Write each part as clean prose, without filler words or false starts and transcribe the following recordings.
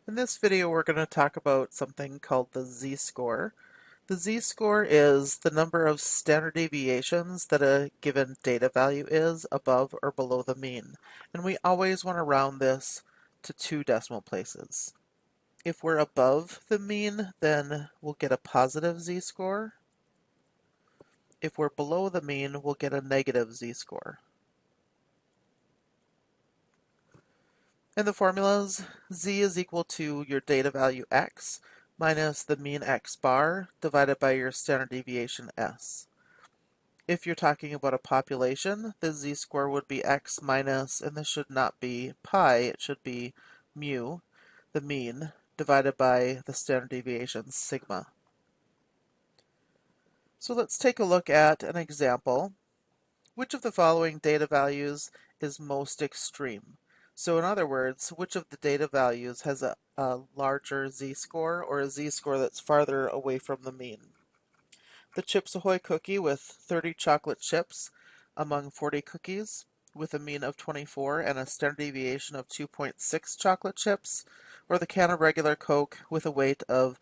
In this video, we're going to talk about something called the z-score. The z-score is the number of standard deviations that a given data value is above or below the mean. And we always want to round this to 2 decimal places. If we're above the mean, then we'll get a positive z-score. If we're below the mean, we'll get a negative z-score. And the formulas, z is equal to your data value x minus the mean x bar divided by your standard deviation s. If you're talking about a population, the z-score would be x minus, and this should not be pi, it should be mu, the mean, divided by the standard deviation sigma. So let's take a look at an example. Which of the following data values is most extreme? So in other words, which of the data values has a larger z-score or a z-score that's farther away from the mean? The Chips Ahoy cookie with 30 chocolate chips among 40 cookies with a mean of 24 and a standard deviation of 2.6 chocolate chips, or the can of regular Coke with a weight of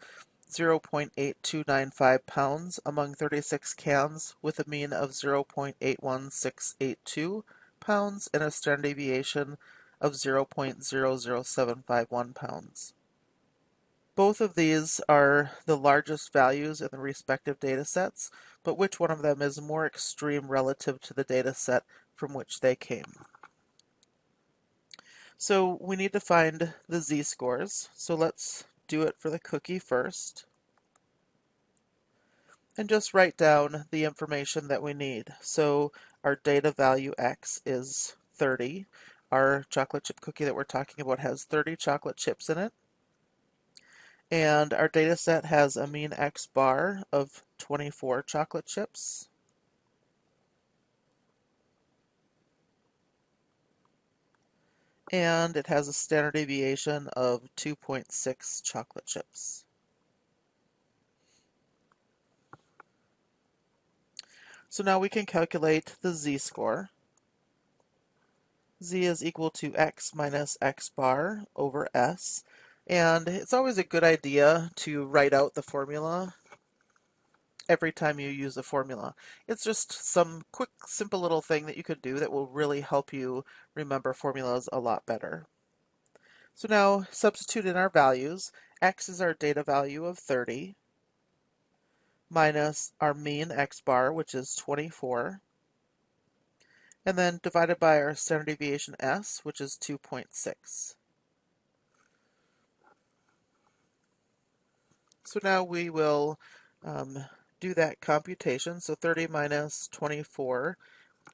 0.8295 pounds among 36 cans with a mean of 0.81682 pounds and a standard deviation of 0.00751 pounds. Both of these are the largest values in the respective data sets, but which one of them is more extreme relative to the data set from which they came? So we need to find the z-scores. So let's do it for the cookie first. And just write down the information that we need. So our data value x is 30. Our chocolate chip cookie that we're talking about has 30 chocolate chips in it. And our data set has a mean x bar of 24 chocolate chips. And it has a standard deviation of 2.6 chocolate chips. So now we can calculate the z-score. Z is equal to x minus x bar over s. And it's always a good idea to write out the formula every time you use a formula. It's just some quick, simple little thing that you could do that will really help you remember formulas a lot better. So now substitute in our values. X is our data value of 30 minus our mean x bar, which is 24, and then divided by our standard deviation s, which is 2.6. So now we will do that computation. So 30 minus 24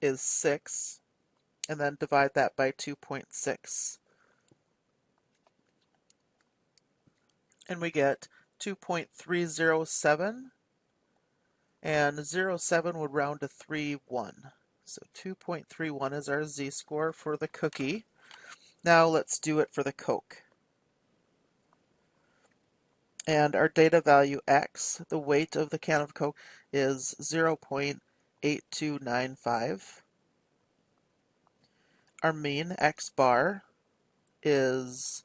is 6, and then divide that by 2.6. And we get 2.307, and 0.7 would round to 3.1. So 2.31 is our z-score for the cookie. Now let's do it for the Coke. And our data value x, the weight of the can of Coke, is 0.8295. Our mean x bar is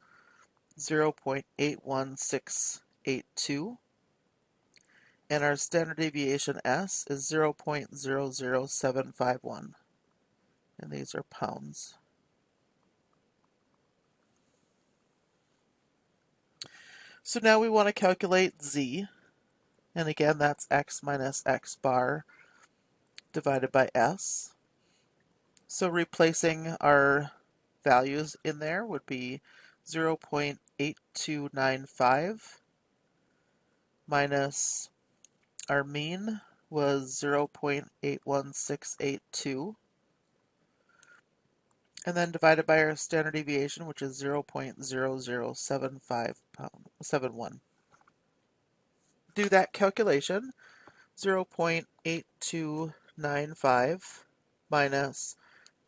0.81682. And our standard deviation s is 0.00751. And these are pounds. So now we want to calculate z, and again that's x minus x bar divided by s. So replacing our values in there would be 0.8295 minus our mean was 0.81682, and then divided by our standard deviation, which is 0.007571. Do that calculation. 0.8295 minus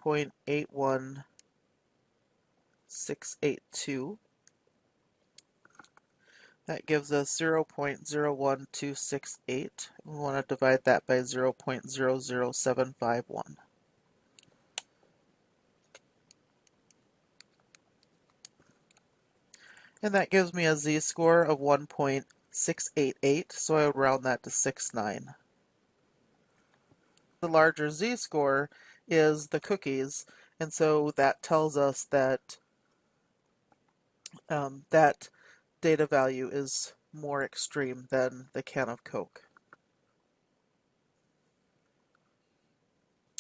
0.81682. That gives us 0.01268. We want to divide that by 0.00751. And that gives me a z-score of 1.688, so I would round that to 69. The larger z-score is the cookies, and so that tells us that that data value is more extreme than the can of Coke.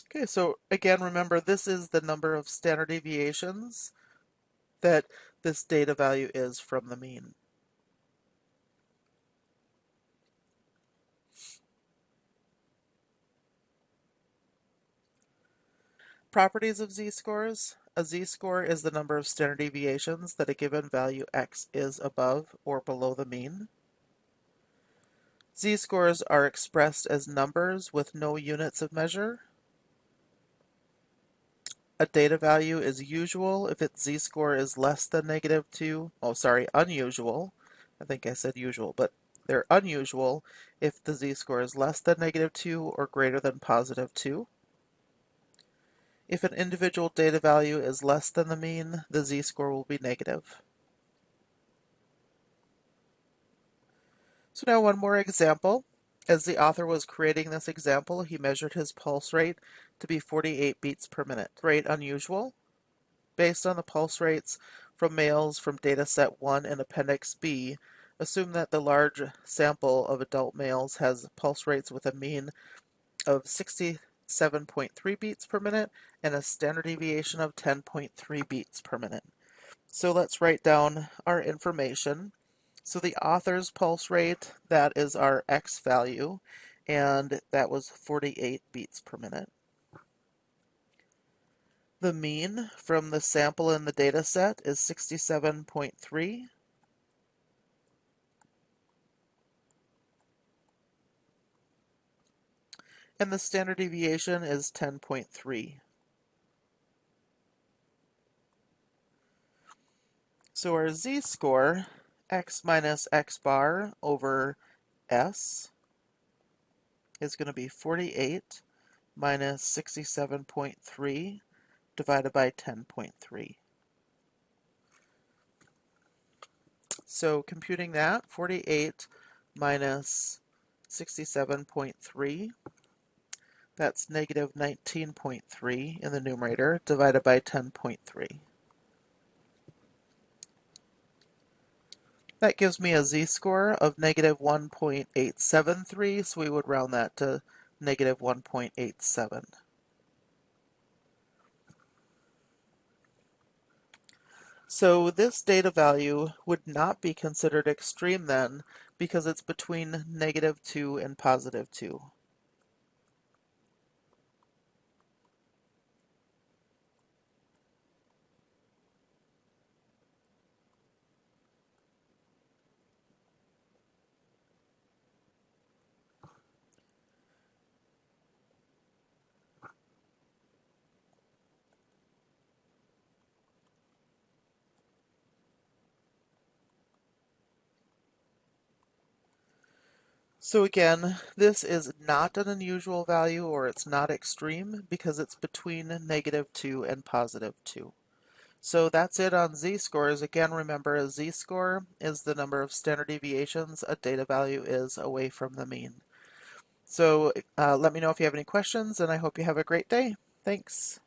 Okay, so again, remember this is the number of standard deviations that this data value is from the mean. Properties of z-scores. A z-score is the number of standard deviations that a given value x is above or below the mean. Z-scores are expressed as numbers with no units of measure. A data value is usual if its z-score is less than -2. Oh, sorry, unusual. I think I said usual, but they're unusual if the z-score is less than -2 or greater than +2. If an individual data value is less than the mean, the z-score will be negative. So now one more example. As the author was creating this example, he measured his pulse rate to be 48 beats per minute. Rate unusual. Based on the pulse rates from males from data set 1 in Appendix B, assume that the large sample of adult males has pulse rates with a mean of 67.3 beats per minute and a standard deviation of 10.3 beats per minute. So let's write down our information. So the author's pulse rate, that is our X value, and that was 48 beats per minute. The mean from the sample in the data set is 67.3. And the standard deviation is 10.3. So our z-score, x minus x bar over s, is going to be 48 minus 67.3 divided by 10.3. So computing that, 48 minus 67.3, that's negative 19.3 in the numerator, divided by 10.3. That gives me a z-score of negative 1.873, so we would round that to negative 1.87. So this data value would not be considered extreme then, because it's between -2 and +2. So again, this is not an unusual value, or it's not extreme, because it's between -2 and +2. So that's it on z-scores. Again, remember a z-score is the number of standard deviations a data value is away from the mean. So let me know if you have any questions, and I hope you have a great day. Thanks.